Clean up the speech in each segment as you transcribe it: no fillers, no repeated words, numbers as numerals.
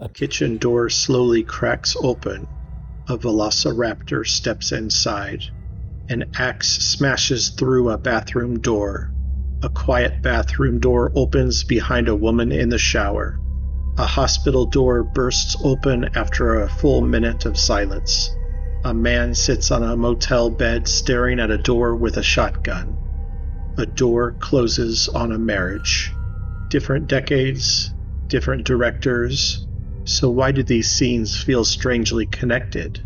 A kitchen door slowly cracks open. A velociraptor steps inside. An axe smashes through a bathroom door. A quiet bathroom door opens behind a woman in the shower. A hospital door bursts open after a full minute of silence. A man sits on a motel bed staring at a door with a shotgun. A door closes on a marriage. Different decades, different directors. So why do these scenes feel strangely connected?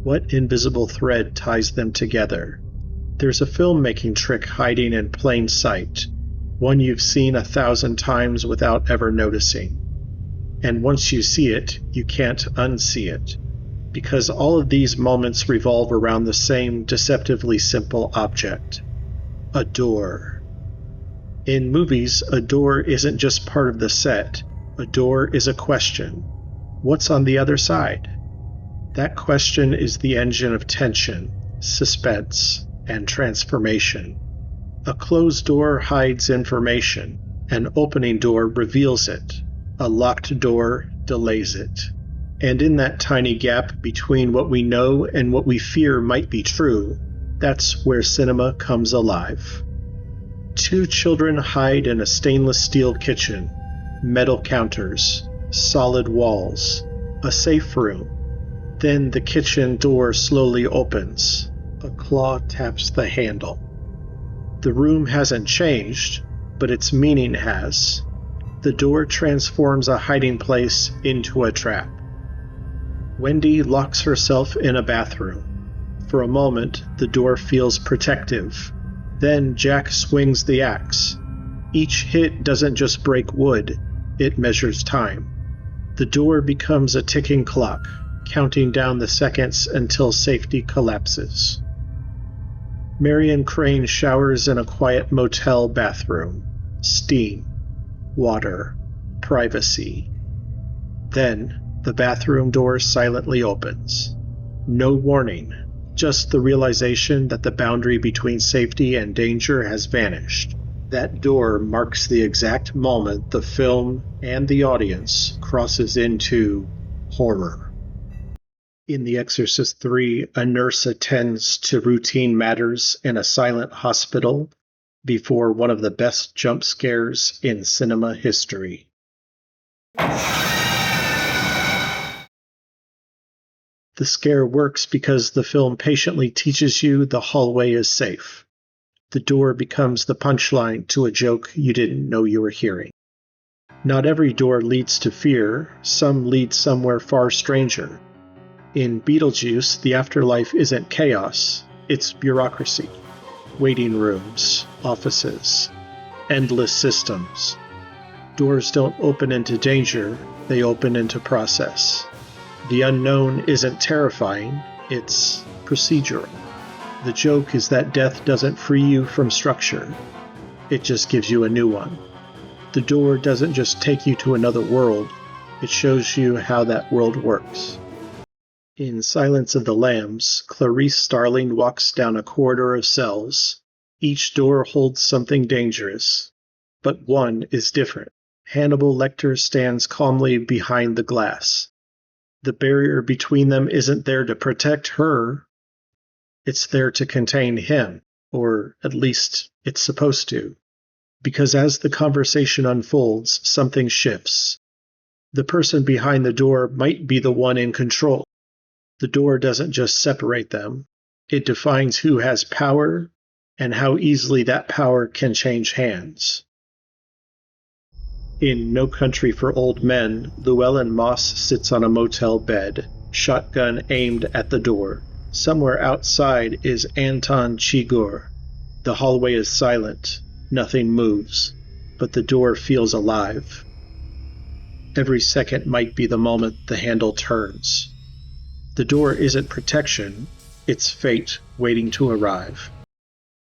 What invisible thread ties them together? There's a filmmaking trick hiding in plain sight, one you've seen 1,000 times without ever noticing. And once you see it, you can't unsee it, because all of these moments revolve around the same deceptively simple object: a door. In movies, a door isn't just part of the set. A door is a question. What's on the other side? That question is the engine of tension, suspense, and transformation. A closed door hides information. An opening door reveals it. A locked door delays it. And in that tiny gap between what we know and what we fear might be true, that's where cinema comes alive. Two children hide in a stainless steel kitchen. Metal counters, solid walls, a safe room. Then the kitchen door slowly opens. A claw taps the handle. The room hasn't changed, but its meaning has. The door transforms a hiding place into a trap. Wendy locks herself in a bathroom. For a moment, the door feels protective. Then Jack swings the axe. Each hit doesn't just break wood, it measures time. The door becomes a ticking clock, counting down the seconds until safety collapses. Marion Crane showers in a quiet motel bathroom. Steam, water, privacy. Then the bathroom door silently opens. No warning, just the realization that the boundary between safety and danger has vanished. That door marks the exact moment the film and the audience crosses into horror. In The Exorcist 3, a nurse attends to routine matters in a silent hospital before one of the best jump scares in cinema history. The scare works because the film patiently teaches you the hallway is safe. The door becomes the punchline to a joke you didn't know you were hearing. Not every door leads to fear, some lead somewhere far stranger. In Beetlejuice, the afterlife isn't chaos, it's bureaucracy. Waiting rooms, offices, endless systems. Doors don't open into danger, they open into process. The unknown isn't terrifying, it's procedural. The joke is that death doesn't free you from structure. It just gives you a new one. The door doesn't just take you to another world, it shows you how that world works. In Silence of the Lambs, Clarice Starling walks down a corridor of cells. Each door holds something dangerous, but one is different. Hannibal Lecter stands calmly behind the glass. The barrier between them isn't there to protect her. It's there to contain him, or at least it's supposed to. Because as the conversation unfolds, something shifts. The person behind the door might be the one in control. The door doesn't just separate them. It defines who has power and how easily that power can change hands. In No Country for Old Men, Llewellyn Moss sits on a motel bed, shotgun aimed at the door. Somewhere outside is Anton Chigurh. The hallway is silent. Nothing moves. But the door feels alive. Every second might be the moment the handle turns. The door isn't protection. It's fate waiting to arrive.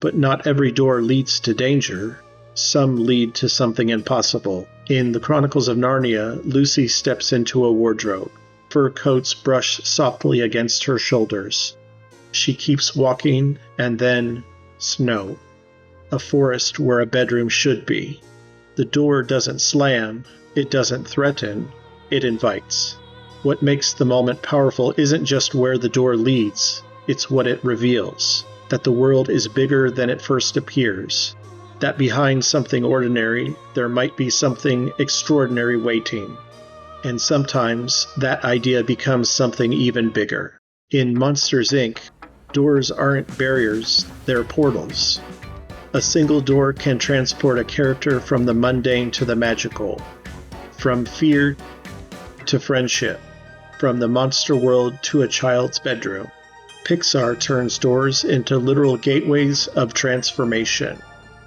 But not every door leads to danger. Some lead to something impossible. In The Chronicles of Narnia, Lucy steps into a wardrobe. Fur coats brush softly against her shoulders. She keeps walking, and then snow. A forest where a bedroom should be. The door doesn't slam, it doesn't threaten, it invites. What makes the moment powerful isn't just where the door leads, it's what it reveals. That the world is bigger than it first appears. That behind something ordinary, there might be something extraordinary waiting. And sometimes that idea becomes something even bigger. In Monsters, Inc., doors aren't barriers, they're portals. A single door can transport a character from the mundane to the magical, from fear to friendship, from the monster world to a child's bedroom. Pixar turns doors into literal gateways of transformation,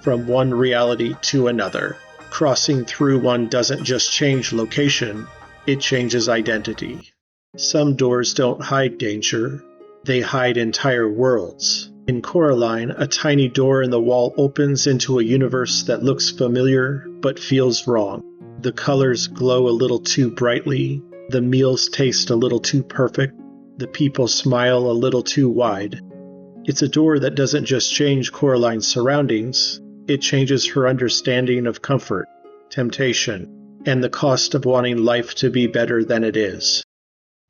from one reality to another. Crossing through one doesn't just change location, it changes identity. Some doors don't hide danger, they hide entire worlds. In Coraline, a tiny door in the wall opens into a universe that looks familiar but feels wrong. The colors glow a little too brightly, the meals taste a little too perfect, the people smile a little too wide. It's a door that doesn't just change Coraline's surroundings, it changes her understanding of comfort, temptation, and the cost of wanting life to be better than it is.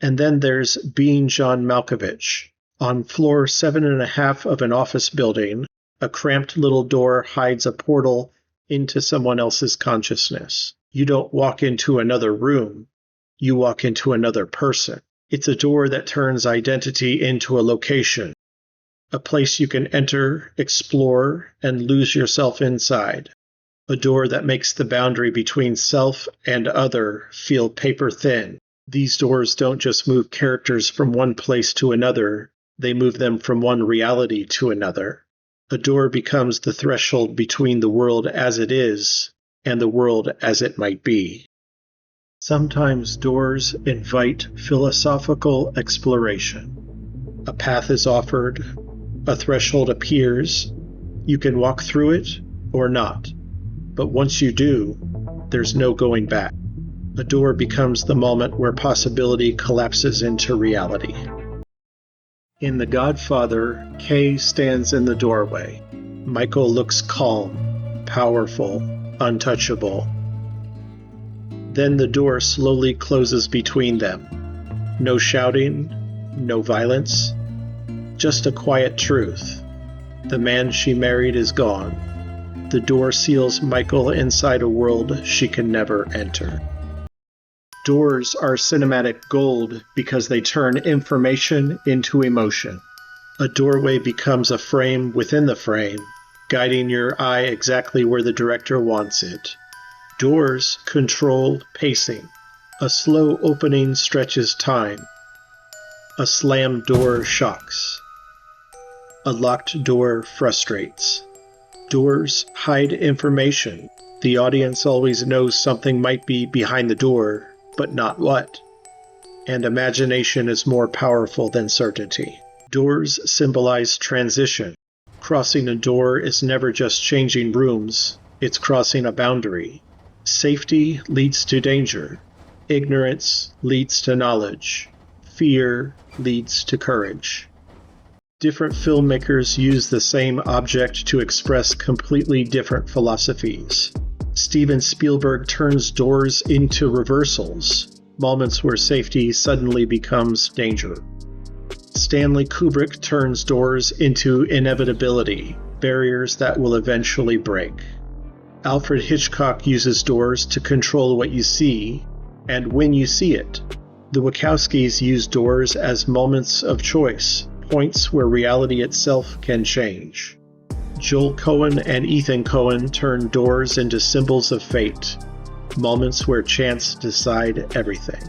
And then there's Being John Malkovich. On floor 7.5 of an office building, a cramped little door hides a portal into someone else's consciousness. You don't walk into another room, you walk into another person. It's a door that turns identity into a location, a place you can enter, explore, and lose yourself inside. A door that makes the boundary between self and other feel paper thin. These doors don't just move characters from one place to another, they move them from one reality to another. A door becomes the threshold between the world as it is and the world as it might be. Sometimes doors invite philosophical exploration. A path is offered, a threshold appears, you can walk through it or not. But once you do, there's no going back. A door becomes the moment where possibility collapses into reality. In The Godfather, Kay stands in the doorway. Michael looks calm, powerful, untouchable. Then the door slowly closes between them. No shouting, no violence, just a quiet truth. The man she married is gone. The door seals Michael inside a world she can never enter. Doors are cinematic gold because they turn information into emotion. A doorway becomes a frame within the frame, guiding your eye exactly where the director wants it. Doors control pacing. A slow opening stretches time. A slammed door shocks. A locked door frustrates. Doors hide information. The audience always knows something might be behind the door, but not what. And imagination is more powerful than certainty. Doors symbolize transition. Crossing a door is never just changing rooms, it's crossing a boundary. Safety leads to danger. Ignorance leads to knowledge. Fear leads to courage. Different filmmakers use the same object to express completely different philosophies. Steven Spielberg turns doors into reversals, moments where safety suddenly becomes danger. Stanley Kubrick turns doors into inevitability, barriers that will eventually break. Alfred Hitchcock uses doors to control what you see, and when you see it. The Wachowskis use doors as moments of choice, points where reality itself can change. Joel Coen and Ethan Coen turn doors into symbols of fate, moments where chance decide everything.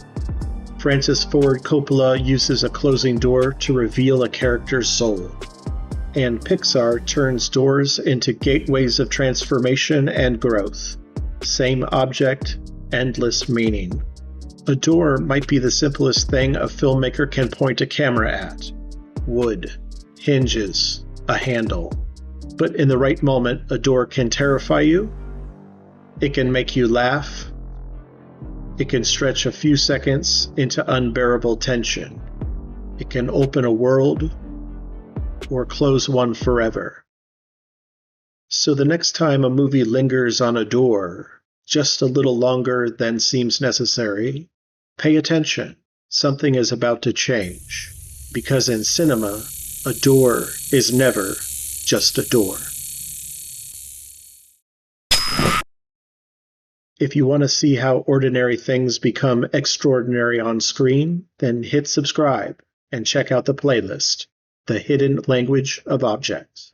Francis Ford Coppola uses a closing door to reveal a character's soul. And Pixar turns doors into gateways of transformation and growth. Same object, endless meaning. A door might be the simplest thing a filmmaker can point a camera at. Wood, hinges, a handle. But in the right moment, a door can terrify you. It can make you laugh. It can stretch a few seconds into unbearable tension. It can open a world or close one forever. So the next time a movie lingers on a door, just a little longer than seems necessary, Pay attention. Something is about to change. Because in cinema, a door is never just a door. If you want to see how ordinary things become extraordinary on screen, then hit subscribe and check out the playlist, The Hidden Language of Objects.